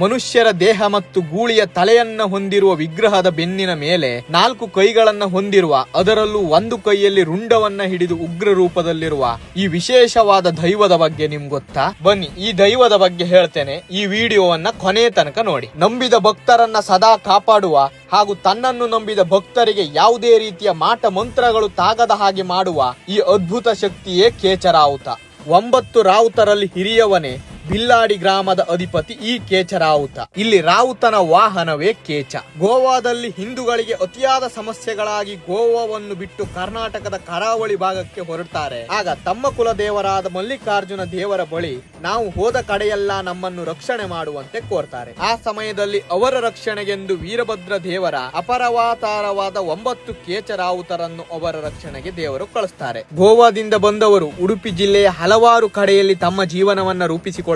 ಮನುಷ್ಯರ ದೇಹ ಮತ್ತು ಗೂಳಿಯ ತಲೆಯನ್ನ ಹೊಂದಿರುವ ವಿಗ್ರಹದ ಬೆನ್ನಿನ ಮೇಲೆ 4 ಕೈಗಳನ್ನ ಹೊಂದಿರುವ, ಅದರಲ್ಲೂ ಒಂದು ಕೈಯಲ್ಲಿ ರುಂಡವನ್ನ ಹಿಡಿದು ಉಗ್ರ ರೂಪದಲ್ಲಿರುವ ಈ ವಿಶೇಷವಾದ ದೈವದ ಬಗ್ಗೆ ನಿಮ್ಗೆ ಗೊತ್ತಾ? ಬನ್ನಿ ಈ ದೈವದ ಬಗ್ಗೆ ಹೇಳ್ತೇನೆ, ಈ ವಿಡಿಯೋವನ್ನ ಕೊನೆ ತನಕ ನೋಡಿ. ನಂಬಿದ ಭಕ್ತರನ್ನ ಸದಾ ಕಾಪಾಡುವ ಹಾಗೂ ತನ್ನನ್ನು ನಂಬಿದ ಭಕ್ತರಿಗೆ ಯಾವುದೇ ರೀತಿಯ ಮಾಟ ಮಂತ್ರಗಳು ತಾಗದ ಹಾಗೆ ಮಾಡುವ ಈ ಅದ್ಭುತ ಶಕ್ತಿಯೇ ಕೇಚರಾವುತ. 9 ರಾವುತರಲ್ಲಿ ಹಿರಿಯವನೇ ಬಿಲ್ಲಾಡಿ ಗ್ರಾಮದ ಅಧಿಪತಿ ಈ ಕೇಚರಾವುತ. ಇಲ್ಲಿ ರಾವುತನ ವಾಹನವೇ ಕೇಚ. ಗೋವಾದಲ್ಲಿ ಹಿಂದೂಗಳಿಗೆ ಅತಿಯಾದ ಸಮಸ್ಯೆಗಳಾಗಿ ಗೋವಾವನ್ನು ಬಿಟ್ಟು ಕರ್ನಾಟಕದ ಕರಾವಳಿ ಭಾಗಕ್ಕೆ ಹೊರಡ್ತಾರೆ. ಆಗ ತಮ್ಮ ಕುಲದೇವರಾದ ಮಲ್ಲಿಕಾರ್ಜುನ ದೇವರ ಬಳಿ ನಾವು ಹೋದ ಕಡೆಯೆಲ್ಲ ನಮ್ಮನ್ನು ರಕ್ಷಣೆ ಮಾಡುವಂತೆ ಕೋರ್ತಾರೆ. ಆ ಸಮಯದಲ್ಲಿ ಅವರ ರಕ್ಷಣೆಗೆಂದು ವೀರಭದ್ರ ದೇವರ ಅಪರವಾತಾರವಾದ 9 ಕೇಚರಾವುತರನ್ನು ಅವರ ರಕ್ಷಣೆಗೆ ದೇವರು ಕಳಿಸ್ತಾರೆ. ಗೋವಾದಿಂದ ಬಂದವರು ಉಡುಪಿ ಜಿಲ್ಲೆಯ ಹಲವಾರು ಕಡೆಯಲ್ಲಿ ತಮ್ಮ ಜೀವನವನ್ನ ರೂಪಿಸಿಕೊಳ್ಳುತ್ತಾರೆ.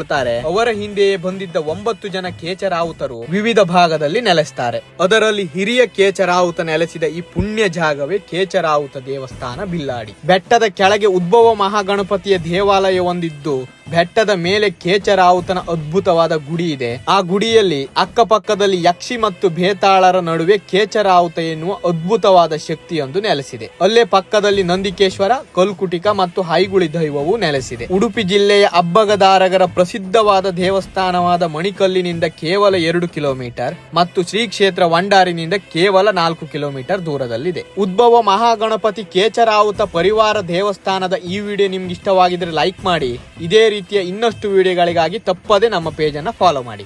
ಅವರ ಹಿಂದೆಯೇ ಬಂದಿದ್ದ 9 ಜನ ಕೇಚರಾವುತರು ವಿವಿಧ ಭಾಗದಲ್ಲಿ ನೆಲೆಸ್ತಾರೆ. ಅದರಲ್ಲಿ ಹಿರಿಯ ಕೇಚರಾವುತ ನೆಲೆಸಿದ ಈ ಪುಣ್ಯ ಜಾಗವೇ ಕೇಚರಾವುತ ದೇವಸ್ಥಾನ ಬಿಲ್ಲಾಡಿ. ಬೆಟ್ಟದ ಕೆಳಗೆ ಉದ್ಭವ ಮಹಾಗಣಪತಿಯ ದೇವಾಲಯ ಹೊಂದಿದ್ದು, ಬೆಟ್ಟದ ಮೇಲೆ ಕೇಚರಾವುತನ ಅದ್ಭುತವಾದ ಗುಡಿ ಇದೆ. ಆ ಗುಡಿಯಲ್ಲಿ ಅಕ್ಕಪಕ್ಕದಲ್ಲಿ ಯಕ್ಷಿ ಮತ್ತು ಬೇತಾಳರ ನಡುವೆ ಕೇಚರಾವುತ ಎನ್ನುವ ಅದ್ಭುತವಾದ ಶಕ್ತಿಯೊಂದು ನೆಲೆಸಿದೆ. ಅಲ್ಲೇ ಪಕ್ಕದಲ್ಲಿ ನಂದಿಕೇಶ್ವರ, ಕಲ್ಕುಟಿಕ ಮತ್ತು ಹೈಗುಳಿ ದೈವವು ನೆಲೆಸಿದೆ. ಉಡುಪಿ ಜಿಲ್ಲೆಯ ಅಬ್ಬಗದಾರಗರ ಪ್ರಸಿದ್ಧವಾದ ದೇವಸ್ಥಾನವಾದ ಮಣಿಕಲ್ಲಿನಿಂದ ಕೇವಲ 2 ಕಿಲೋಮೀಟರ್ ಮತ್ತು ಶ್ರೀ ಕ್ಷೇತ್ರ ವಂಡಾರಿನಿಂದ ಕೇವಲ 4 ಕಿಲೋಮೀಟರ್ ದೂರದಲ್ಲಿದೆ. ಉದ್ಭವ ಮಹಾಗಣಪತಿ ಕೇಚರಾವುತ ಪರಿವಾರ ದೇವಸ್ಥಾನದ ಈ ವಿಡಿಯೋ ನಿಮ್ಗೆ ಇಷ್ಟವಾಗಿದ್ರೆ ಲೈಕ್ ಮಾಡಿ. ಇದೇ ರೀತಿಯ ಇನ್ನಷ್ಟು ವಿಡಿಯೋಗಳಿಗಾಗಿ ತಪ್ಪದೆ ನಮ್ಮ ಪೇಜ್ ಅನ್ನು ಫಾಲೋ ಮಾಡಿ.